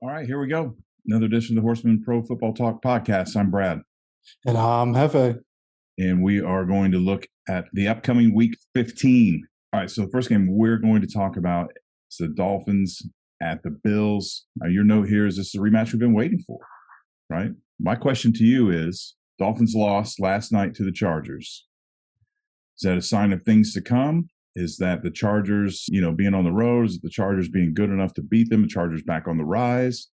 All right, here we go. Another edition of the Horseman Pro Football Talk podcast. I'm Brad. And I'm Hefe. And we are going to look at the upcoming week 15. All right, so the first game we're going to talk about is the Dolphins at the Bills. Now, your note here is this is a rematch we've been waiting for, right? My question to you is, Dolphins lost last night to the Chargers. Is that a sign of things to come? Is that the Chargers, being on the road? Is the Chargers being good enough to beat them? The Chargers back on the rise?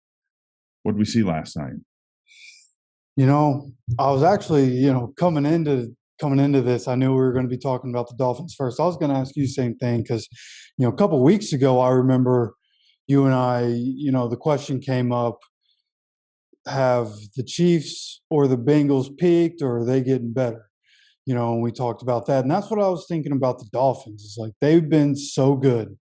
What did we see last night? I was actually, coming into this, I knew we were going to be talking about the Dolphins first. I was going to ask you the same thing because, a couple of weeks ago, I remember you and I, the question came up, have the Chiefs or the Bengals peaked, or are they getting better? And we talked about that. And that's what I was thinking about the Dolphins. It's like they've been so good.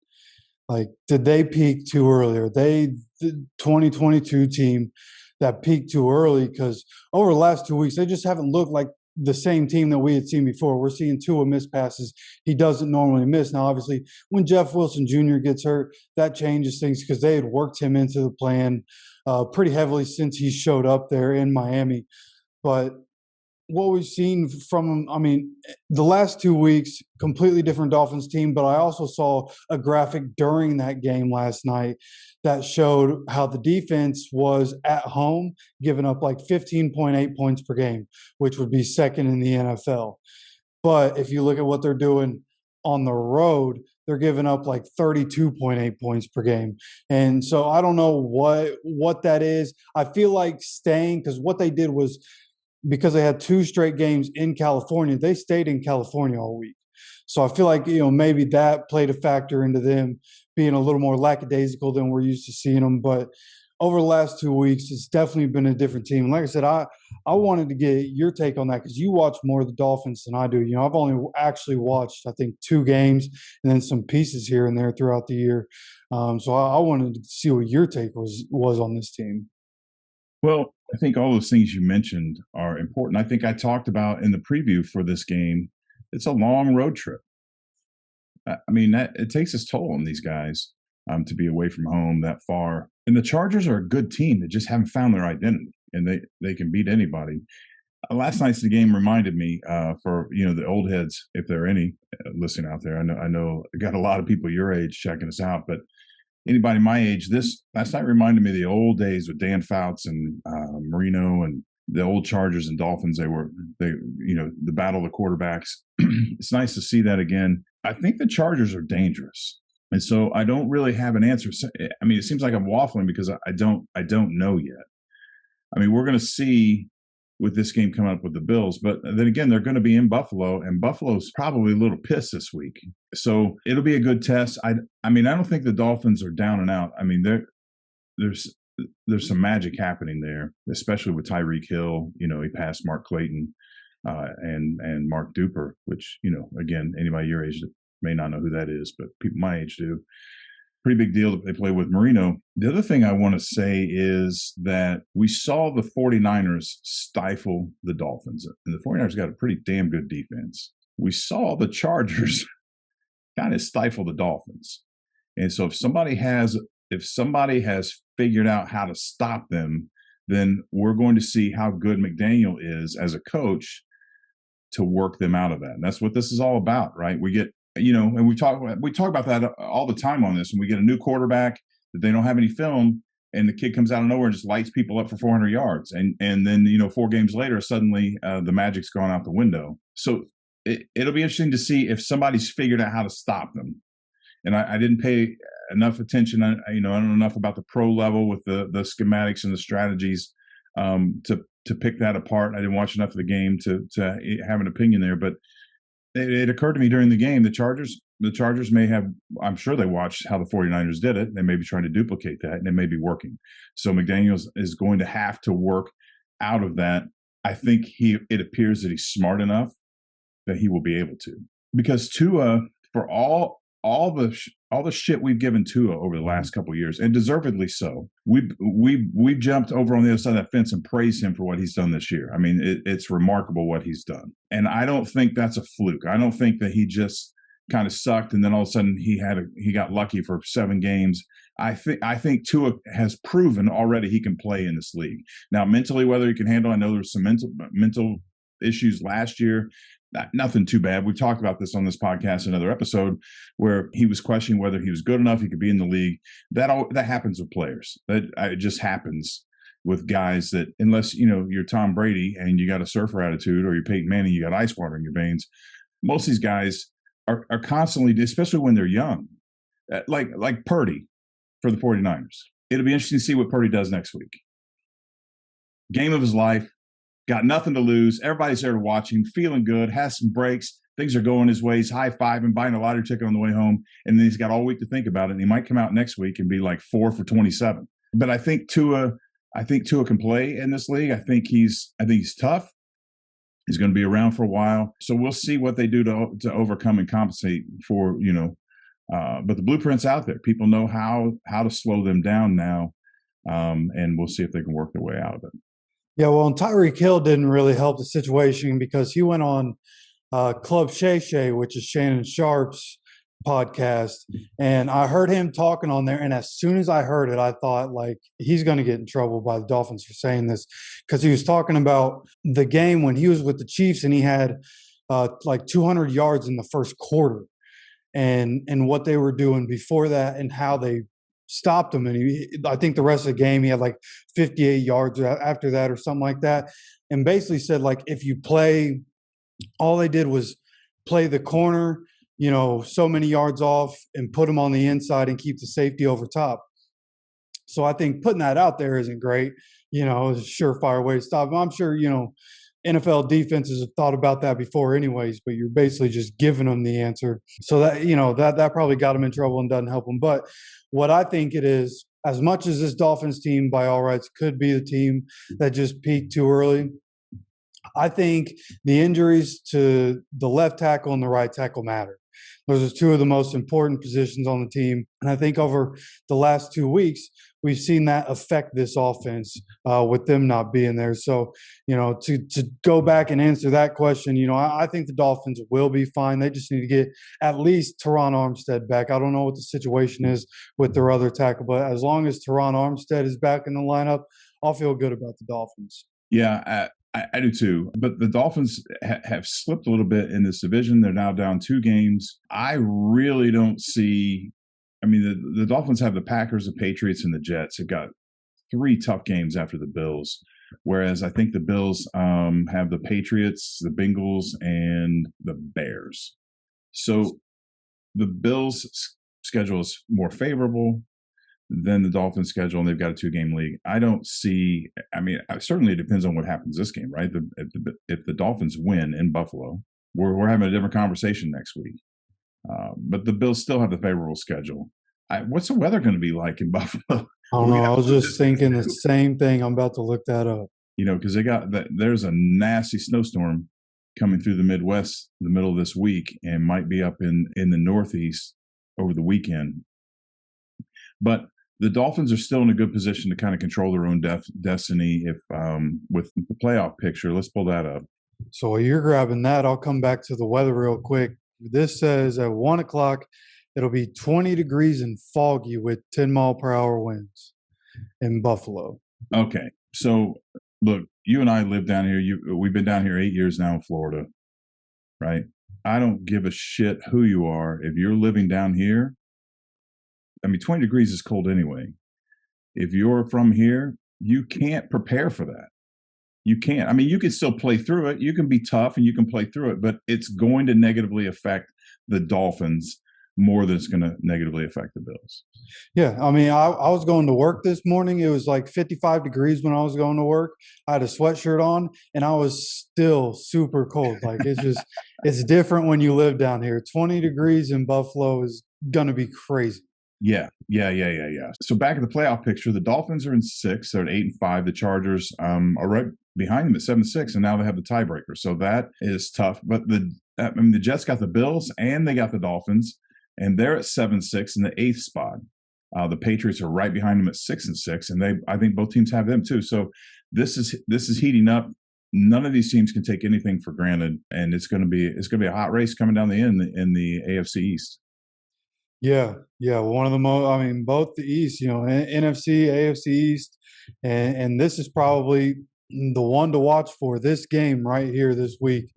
Like, did they peak too early? Are they the 2022 team that peaked too early? Because over the last 2 weeks, they just haven't looked like the same team that we had seen before. We're seeing Tua miss passes he doesn't normally miss. Now, obviously, when Jeff Wilson Jr. gets hurt, that changes things because they had worked him into the plan pretty heavily since he showed up there in Miami. But what we've seen from him, the last 2 weeks, completely different Dolphins team, but I also saw a graphic during that game last night that showed how the defense was at home, giving up like 15.8 points per game, which would be second in the NFL. But if you look at what they're doing on the road, they're giving up like 32.8 points per game. And so I don't know what that is. I feel like staying, because what they did was, because they had 2 straight games in California, they stayed in California all week. So I feel like, maybe that played a factor into them being a little more lackadaisical than we're used to seeing them. But over the last 2 weeks, it's definitely been a different team. And like I said, I wanted to get your take on that because you watch more of the Dolphins than I do. I've only actually watched, I think, 2 games and then some pieces here and there throughout the year. So I wanted to see what your take was on this team. Well, I think all those things you mentioned are important. I think I talked about in the preview for this game, it's a long road trip. That it takes its toll on these guys to be away from home that far. And the Chargers are a good team that just haven't found their identity, and they can beat anybody. Last night's game reminded me for the old heads, if there are any listening out there. I know I got a lot of people your age checking us out, but anybody my age, this last night reminded me of the old days with Dan Fouts and Marino and the old Chargers and Dolphins. The battle of the quarterbacks. It's nice to see that again. I think the Chargers are dangerous, and so I don't really have an answer. It seems like I'm waffling because I don't know yet. We're going to see with this game coming up with the Bills, but then again, they're going to be in Buffalo, and Buffalo's probably a little pissed this week. So it'll be a good test. I don't think the Dolphins are down and out. There's some magic happening there, especially with Tyreek Hill. He passed Mark Clayton and Mark Duper, which, again, anybody your age may not know who that is, but people my age do. Pretty big deal that they play with Marino. The other thing I want to say is that we saw the 49ers stifle the Dolphins, and the 49ers got a pretty damn good defense. We saw the Chargers kind of stifle the Dolphins. And so if somebody has figured out how to stop them, then we're going to see how good McDaniel is as a coach to work them out of that. And that's what this is all about, right? We get and we talk about that all the time on this. And we get a new quarterback that they don't have any film, and the kid comes out of nowhere and just lights people up for 400 yards. And then 4 games later, suddenly the magic's gone out the window. So it'll be interesting to see if somebody's figured out how to stop them. And I didn't pay enough attention. I don't know enough about the pro level with the schematics and the strategies to pick that apart. I didn't watch enough of the game to have an opinion there, but it occurred to me during the game, the Chargers may have, I'm sure they watched how the 49ers did it. They may be trying to duplicate that, and it may be working. So McDaniels is going to have to work out of that. I think it appears that he's smart enough that he will be able to. Because Tua, for all the shit we've given Tua over the last couple of years, and deservedly so, we jumped over on the other side of that fence and praised him for what he's done this year. It's remarkable what he's done, and I don't think that's a fluke. I don't think that he just kind of sucked, and then all of a sudden he got lucky for 7 games. I think Tua has proven already he can play in this league. Now, mentally, whether he can handle, I know there's some mental issues last year. Nothing too bad. We've talked about this on this podcast, another episode, where he was questioning whether he was good enough, he could be in the league. That happens with players. It just happens with guys that, unless you're Tom Brady and you got a surfer attitude, or you're Peyton Manning, you got ice water in your veins. Most of these guys are constantly, especially when they're young, like Purdy for the 49ers. It'll be interesting to see what Purdy does next week. Game of his life. Got nothing to lose. Everybody's there to watch him, feeling good, has some breaks. Things are going his way. He's high-fiving, buying a lottery ticket on the way home, and then he's got all week to think about it. And he might come out next week and be like 4 for 27. But I think Tua can play in this league. I think he's tough. He's going to be around for a while. So we'll see what they do to overcome and compensate for, but the blueprint's out there. People know how to slow them down now, and we'll see if they can work their way out of it. Yeah, well, and Tyreek Hill didn't really help the situation because he went on Club Shay Shay, which is Shannon Sharp's podcast, and I heard him talking on there. And as soon as I heard it, I thought, like, he's going to get in trouble by the Dolphins for saying this, because he was talking about the game when he was with the Chiefs and he had like 200 yards in the first quarter, and what they were doing before that and how they stopped him. And I think the rest of the game, he had like 58 yards after that or something like that. And basically said, like, if you play, all they did was play the corner, so many yards off and put them on the inside and keep the safety over top. So I think putting that out there isn't great. It's a surefire way to stop him. I'm sure, NFL defenses have thought about that before anyways, but you're basically just giving them the answer. So that, that probably got them in trouble and doesn't help them. But what I think it is, as much as this Dolphins team by all rights could be the team that just peaked too early, I think the injuries to the left tackle and the right tackle matter. Those are two of the most important positions on the team. And I think over the last 2 weeks, we've seen that affect this offense with them not being there. So, to go back and answer that question, I think the Dolphins will be fine. They just need to get at least Teron Armstead back. I don't know what the situation is with their other tackle, but as long as Teron Armstead is back in the lineup, I'll feel good about the Dolphins. Yeah, I do too. But the Dolphins have slipped a little bit in this division. They're now down 2 games. I really don't see – I mean, the Dolphins have the Packers, the Patriots, and the Jets. They've got 3 tough games after the Bills, whereas I think the Bills have the Patriots, the Bengals, and the Bears. So the Bills' schedule is more favorable than the Dolphins' schedule, and they've got a 2-game league. I don't see – I mean, certainly it depends on what happens this game, right? If the Dolphins win in Buffalo, we're having a different conversation next week. But the Bills still have the favorable schedule. What's the weather going to be like in Buffalo? I don't know. I was just thinking the same thing. I'm about to look that up. Because there's a nasty snowstorm coming through the Midwest in the middle of this week and might be up in the Northeast over the weekend. But the Dolphins are still in a good position to kind of control their own destiny if with the playoff picture. Let's pull that up. So while you're grabbing that, I'll come back to the weather real quick. This says at 1 o'clock, it'll be 20 degrees and foggy with 10-mile-per-hour winds in Buffalo. Okay. So, look, you and I live down here. We've been down here 8 years now in Florida, right? I don't give a shit who you are. If you're living down here, 20 degrees is cold anyway. If you're from here, you can't prepare for that. You can't. You can still play through it. You can be tough and you can play through it, but it's going to negatively affect the Dolphins more than it's going to negatively affect the Bills. Yeah. I was going to work this morning. It was like 55 degrees when I was going to work. I had a sweatshirt on and I was still super cold. Like, it's just, it's different when you live down here. 20 degrees in Buffalo is going to be crazy. Yeah. So back in the playoff picture, the Dolphins are in 6. They're at 8-5. The Chargers are right behind them at 7-6, and now they have the tiebreaker. So that is tough. But the Jets got the Bills and they got the Dolphins, and they're at 7-6 in the 8th spot. The Patriots are right behind them at 6-6, and I think both teams have them too. So this is heating up. none of these teams can take anything for granted, and it's going to be a hot race coming down the end in the AFC East. Yeah, yeah. One of the most, I mean, both the East, NFC, AFC East, and this is probably the one to watch for. This game right here this week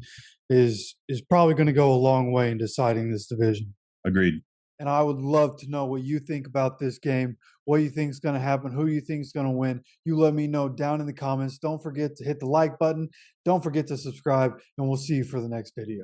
is probably going to go a long way in deciding this division. Agreed. And I would love to know what you think about this game, what you think is going to happen, who you think is going to win. You let me know down in the comments. Don't forget to hit the like button. Don't forget to subscribe, and we'll see you for the next video.